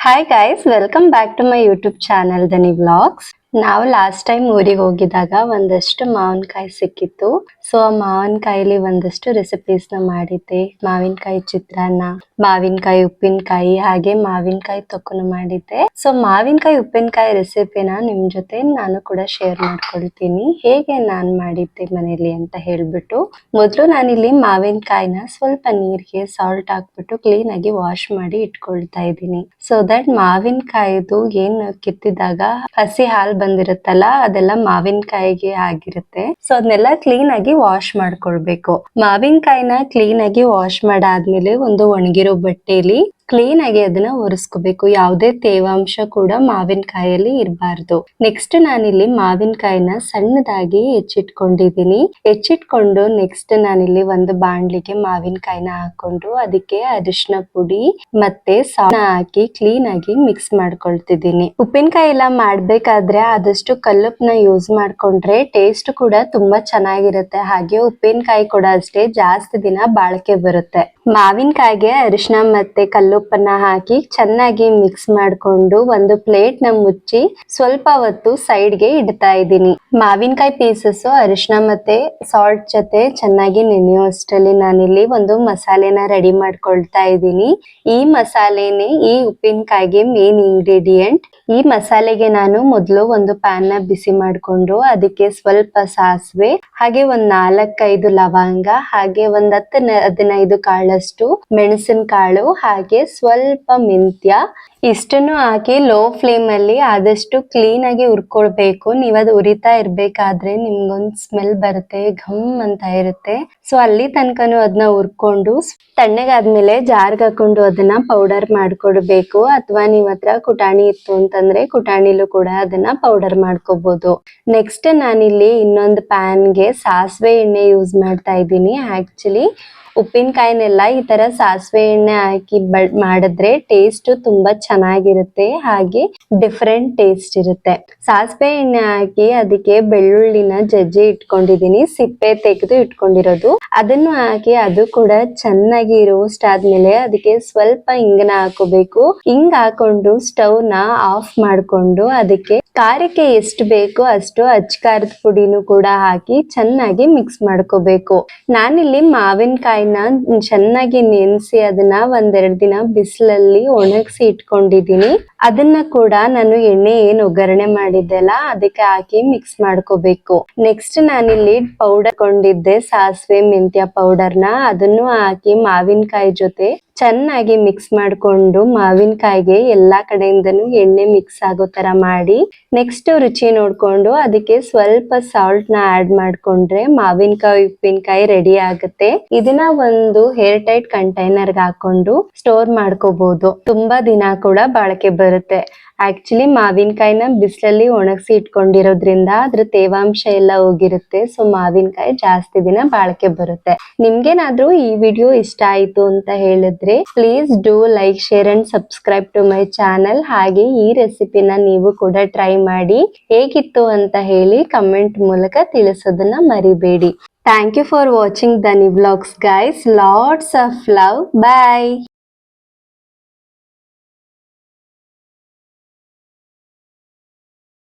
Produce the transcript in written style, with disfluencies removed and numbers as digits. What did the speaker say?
Hi guys, welcome back to my YouTube channel Dhani vlogs. ನಾವು last time ಊರಿಗೆ ಹೋಗಿದಾಗ ಒಂದಷ್ಟು ಮಾವಿನಕಾಯಿ ಸಿಕ್ಕಿತ್ತು. ಸೊ ಆ ಮಾವಿನಕಾಯಿಲಿ ಒಂದಷ್ಟು ರೆಸಿಪೀಸ್ ನ ಮಾಡಿದ್ದೆ. ಮಾವಿನಕಾಯಿ ಚಿತ್ರಾನ್ನ, ಮಾವಿನಕಾಯಿ ಉಪ್ಪಿನಕಾಯಿ, ಹಾಗೆ ಮಾವಿನಕಾಯಿ ತೊಕ್ಕನು ಮಾಡಿದ್ದೆ. ಸೊ ಮಾವಿನಕಾಯಿ ಉಪ್ಪಿನಕಾಯಿ ರೆಸಿಪಿನ ನಿಮ್ ಜೊತೆ ನಾನು ಕೂಡ ಶೇರ್ ಮಾಡ್ಕೊಳ್ತೀನಿ, ಹೇಗೆ ನಾನ್ ಮಾಡಿದ್ದೆ ಮನೇಲಿ ಅಂತ ಹೇಳ್ಬಿಟ್ಟು. ಮೊದಲು ನಾನಿಲ್ಲಿ ಮಾವಿನಕಾಯಿನ ಸ್ವಲ್ಪ ನೀರಿಗೆ ಸಾಲ್ಟ್ ಹಾಕ್ಬಿಟ್ಟು ಕ್ಲೀನ್ ಆಗಿ ವಾಶ್ ಮಾಡಿ ಇಟ್ಕೊಳ್ತಾ ಇದ್ದೀನಿ. ಸೊ ದಟ್ ಮಾವಿನಕಾಯಿದು ಏನ್ ಕಿತ್ತಿದಾಗ ಹಸಿ ಹಾಲ್ ಬಂದಿರುತ್ತಲ್ಲ, ಅದೆಲ್ಲ ಮಾವಿನಕಾಯಿಗೆ ಆಗಿರುತ್ತೆ. ಸೊ ಅದನ್ನೆಲ್ಲ ಕ್ಲೀನ್ ಆಗಿ ವಾಶ್ ಮಾಡ್ಕೊಳ್ಬೇಕು. ಮಾವಿನಕಾಯಿನ ಕ್ಲೀನ್ ಆಗಿ ವಾಶ್ ಮಾಡಾದ್ಮೇಲೆ ಒಂದು ಒಣಗಿರೋ ಬಟ್ಟೆಯಲ್ಲಿ ಕ್ಲೀನ್ ಆಗಿ ಅದನ್ನ ಒರೆಸ್ಕೋಬೇಕು. ಯಾವುದೇ ತೇವಾಂಶ ಕೂಡ ಮಾವಿನಕಾಯಲ್ಲಿ ಇರಬಾರ್ದು. ನೆಕ್ಸ್ಟ್ ನಾನಿಲ್ಲಿ ಮಾವಿನಕಾಯಿನ ಸಣ್ಣದಾಗಿ ಹೆಚ್ಚಿಟ್ಕೊಂಡಿದ್ದೀನಿ. ಹೆಚ್ಚಿಟ್ಕೊಂಡು ನೆಕ್ಸ್ಟ್ ನಾನಿಲ್ಲಿ ಒಂದು ಬಾಣ್ಲಿಗೆ ಮಾವಿನಕಾಯಿನ ಹಾಕೊಂಡು ಅದಕ್ಕೆ ಅರಿಶಿನ ಪುಡಿ ಮತ್ತೆ ಸಾಲ್ಟ್ ಹಾಕಿ ಕ್ಲೀನ್ ಆಗಿ ಮಿಕ್ಸ್ ಮಾಡ್ಕೊಳ್ತಿದ್ದೀನಿ. ಉಪ್ಪಿನಕಾಯಿ ಎಲ್ಲ ಮಾಡ್ಬೇಕಾದ್ರೆ ಆದಷ್ಟು ಕಲ್ಲುಪ್ಪನ ಯೂಸ್ ಮಾಡ್ಕೊಂಡ್ರೆ ಟೇಸ್ಟ್ ಕೂಡ ತುಂಬಾ ಚೆನ್ನಾಗಿರುತ್ತೆ. ಹಾಗೆ ಉಪ್ಪಿನಕಾಯಿ ಕೂಡ ಅಷ್ಟೇ ಜಾಸ್ತಿ ದಿನ ಬಾಳಿಕೆ ಬರುತ್ತೆ. ಮಾವಿನಕಾಯಿಗೆ ಅರಿಶಿನ ಮತ್ತೆ ಕಲ್ಲುಪ್ಪನ್ನ ಹಾಕಿ ಚೆನ್ನಾಗಿ ಮಿಕ್ಸ್ ಮಾಡ್ಕೊಂಡು ಒಂದು ಪ್ಲೇಟ್ ನ ಮುಚ್ಚಿ ಸ್ವಲ್ಪ ಹೊತ್ತು ಸೈಡ್ಗೆ ಇಡ್ತಾ ಇದ್ದೀನಿ. ಮಾವಿನಕಾಯಿ ಪೀಸಸ್ ಅರಿಶಿನ ಮತ್ತೆ ಸಾಲ್ಟ್ ಜೊತೆ ಚೆನ್ನಾಗಿ ನೆನೆಯುವಷ್ಟರಲ್ಲಿ ನಾನಿಲ್ಲಿ ಒಂದು ಮಸಾಲೆನ ರೆಡಿ ಮಾಡ್ಕೊಳ್ತಾ ಇದ್ದೀನಿ. ಈ ಮಸಾಲೆನೇ ಈ ಉಪ್ಪಿನಕಾಯಿಗೆ ಮೇನ್ ಇಂಗ್ರೀಡಿಯೆಂಟ್. ಈ ಮಸಾಲೆಗೆ ನಾನು ಮೊದಲು ಒಂದು ಪ್ಯಾನ್ ನ ಬಿಸಿ ಮಾಡ್ಕೊಂಡು ಅದಕ್ಕೆ ಸ್ವಲ್ಪ ಸಾಸಿವೆ, ಹಾಗೆ ಒಂದ್ 4-5 ಲವಂಗ, ಹಾಗೆ ಒಂದ್ 10-15 ಕಾಳಷ್ಟು ಮೆಣಸಿನ ಕಾಳು, ಹಾಗೆ ಸ್ವಲ್ಪ ಮೆಂತ್ಯ ಇಷ್ಟನ್ನು ಹಾಕಿ ಲೋ ಫ್ಲೇಮ್ ಅಲ್ಲಿ ಆದಷ್ಟು ಕ್ಲೀನ್ ಆಗಿ ಹುರ್ಕೊಳ್ಬೇಕು. ನೀವ್ ಅದು ಉರಿತಾ ಇರ್ಬೇಕಾದ್ರೆ ನಿಮ್ಗೊಂದ್ ಸ್ಮೆಲ್ ಬರುತ್ತೆ, ಘಮ್ ಅಂತ ಇರುತ್ತೆ. ಸೊ ಅಲ್ಲಿ ತನಕನು ಅದನ್ನ ಹುರ್ಕೊಂಡು ತಣ್ಣಗಾದ್ಮೇಲೆ ಜಾರ್ಗ್ ಹಾಕೊಂಡು ಅದನ್ನ ಪೌಡರ್ ಮಾಡ್ಕೊಡ್ಬೇಕು. ಅಥವಾ ನೀವ್ ಹತ್ರ ಕುಟಾಣಿ ಇತ್ತು ಅಂತಂದ್ರೆ ಕುಟಾಣಿಲೂ ಕೂಡ ಅದನ್ನ ಪೌಡರ್ ಮಾಡ್ಕೋಬಹುದು. ನೆಕ್ಸ್ಟ್ ನಾನಿಲ್ಲಿ ಇನ್ನೊಂದು ಪ್ಯಾನ್ಗೆ ಸಾಸಿವೆ ಎಣ್ಣೆ ಯೂಸ್ ಮಾಡ್ತಾ ಇದ್ದೀನಿ. ಆಕ್ಚುಲಿ ಉಪ್ಪಿನಕಾಯಿನೆಲ್ಲ ಈ ತರ ಸಾಸಿವೆ ಎಣ್ಣೆ ಹಾಕಿ ಮಾಡಿದ್ರೆ ಟೇಸ್ಟ್ ತುಂಬಾ ಚೆನ್ನಾಗಿರುತ್ತೆ, ಹಾಗೆ ಡಿಫರೆಂಟ್ ಟೇಸ್ಟ್ ಇರುತ್ತೆ. ಸಾಸಿವೆ ಎಣ್ಣೆ ಹಾಕಿ ಅದಕ್ಕೆ ಬೆಳ್ಳುಳ್ಳಿನ ಜಜ್ಜಿ ಇಟ್ಕೊಂಡಿದೀನಿ, ಸಿಪ್ಪೆ ತೆಗೆದು ಇಟ್ಕೊಂಡಿರೋದು. ಅದನ್ನು ಹಾಕಿ ಅದು ಕೂಡ ಚೆನ್ನಾಗಿ ರೋಸ್ಟ್ ಆದ್ಮೇಲೆ ಅದಕ್ಕೆ ಸ್ವಲ್ಪ ಹಿಂಗನ ಹಾಕೋಬೇಕು. ಹಿಂಗ್ ಹಾಕೊಂಡು ಸ್ಟವ್ ನ ಆಫ್ ಮಾಡ್ಕೊಂಡು ಅದಕ್ಕೆ ಖಾರಕ್ಕೆ ಎಷ್ಟು ಬೇಕೋ ಅಷ್ಟು ಅಚ್ಚ ಖಾರದ ಪುಡಿನೂ ಕೂಡ ಹಾಕಿ ಚೆನ್ನಾಗಿ ಮಿಕ್ಸ್ ಮಾಡ್ಕೋಬೇಕು. ನಾನಿಲ್ಲಿ ಮಾವಿನಕಾಯಿನ ಚೆನ್ನಾಗಿ ನೆನೆಸಿ ಅದನ್ನ 1-2 ದಿನ ಬಿಸಿಲಲ್ಲಿ ಒಣಗಿಸಿ ಇಟ್ಕೊಂಡಿದ್ದೀನಿ. ಅದನ್ನ ಕೂಡ ನಾನು ಎಣ್ಣೆ ಏನ್ ಒಗ್ಗರಣೆ ಮಾಡಿದ್ದೆಲ್ಲ ಅದಕ್ಕೆ ಹಾಕಿ ಮಿಕ್ಸ್ ಮಾಡ್ಕೋಬೇಕು. ನೆಕ್ಸ್ಟ್ ನಾನಿಲ್ಲಿ ಪೌಡರ್ ಕೊಂಡಿದ್ದೆ ಸಾಸಿವೆ ಮೆಂತ್ಯ ಪೌಡರ್ನ, ಅದನ್ನು ಹಾಕಿ ಮಾವಿನಕಾಯಿ ಜೊತೆ ಚೆನ್ನಾಗಿ ಮಿಕ್ಸ್ ಮಾಡ್ಕೊಂಡು ಮಾವಿನಕಾಯಿಗೆ ಎಲ್ಲಾ ಕಡೆಯಿಂದನೂ ಎಣ್ಣೆ ಮಿಕ್ಸ್ ಆಗೋ ತರ ಮಾಡಿ ನೆಕ್ಸ್ಟ್ ರುಚಿ ನೋಡ್ಕೊಂಡು ಅದಕ್ಕೆ ಸ್ವಲ್ಪ ಸಾಲ್ಟ್ ನ ಆಡ್ ಮಾಡ್ಕೊಂಡ್ರೆ ಮಾವಿನಕಾಯಿ ಉಪ್ಪಿನಕಾಯಿ ರೆಡಿ ಆಗುತ್ತೆ. ಇದನ್ನ ಒಂದು ಏರ್ ಟೈಟ್ ಕಂಟೈನರ್ಗೆ ಹಾಕೊಂಡು ಸ್ಟೋರ್ ಮಾಡ್ಕೋಬಹುದು. ತುಂಬಾ ದಿನ ಕೂಡ ಬಾಳಿಕೆ ಬರುತ್ತೆ. ಆಕ್ಚುಲಿ ಮಾವಿನಕಾಯಿನ ಬಿಸಿಲಲ್ಲಿ ಒಣಗಿಸಿ ಇಟ್ಕೊಂಡಿರೋದ್ರಿಂದ ಅದ್ರ ತೇವಾಂಶ ಎಲ್ಲ ಹೋಗಿರುತ್ತೆ. ಸೊ ಮಾವಿನಕಾಯಿ ಜಾಸ್ತಿ ದಿನ ಬಾಳಿಕೆ ಬರುತ್ತೆ. ನಿಮ್ಗೇನಾದ್ರೂ ಈ ವಿಡಿಯೋ ಇಷ್ಟ ಆಯ್ತು ಅಂತ ಹೇಳಿದ್ರೆ please do like, share and subscribe to my channel. ಹಾಗೆ ಈ ರೆಸಿಪಿನ ನೀವು ಕೂಡ ಟ್ರೈ ಮಾಡಿ ಹೇಗಿತ್ತು ಅಂತ ಹೇಳಿ ಕಮೆಂಟ್ ಮೂಲಕ ತಿಳಿಸೋದನ್ನ ಮರಿಬೇಡಿ. Thank you for watching Dhani Vlogs guys. Lots of love. Bye.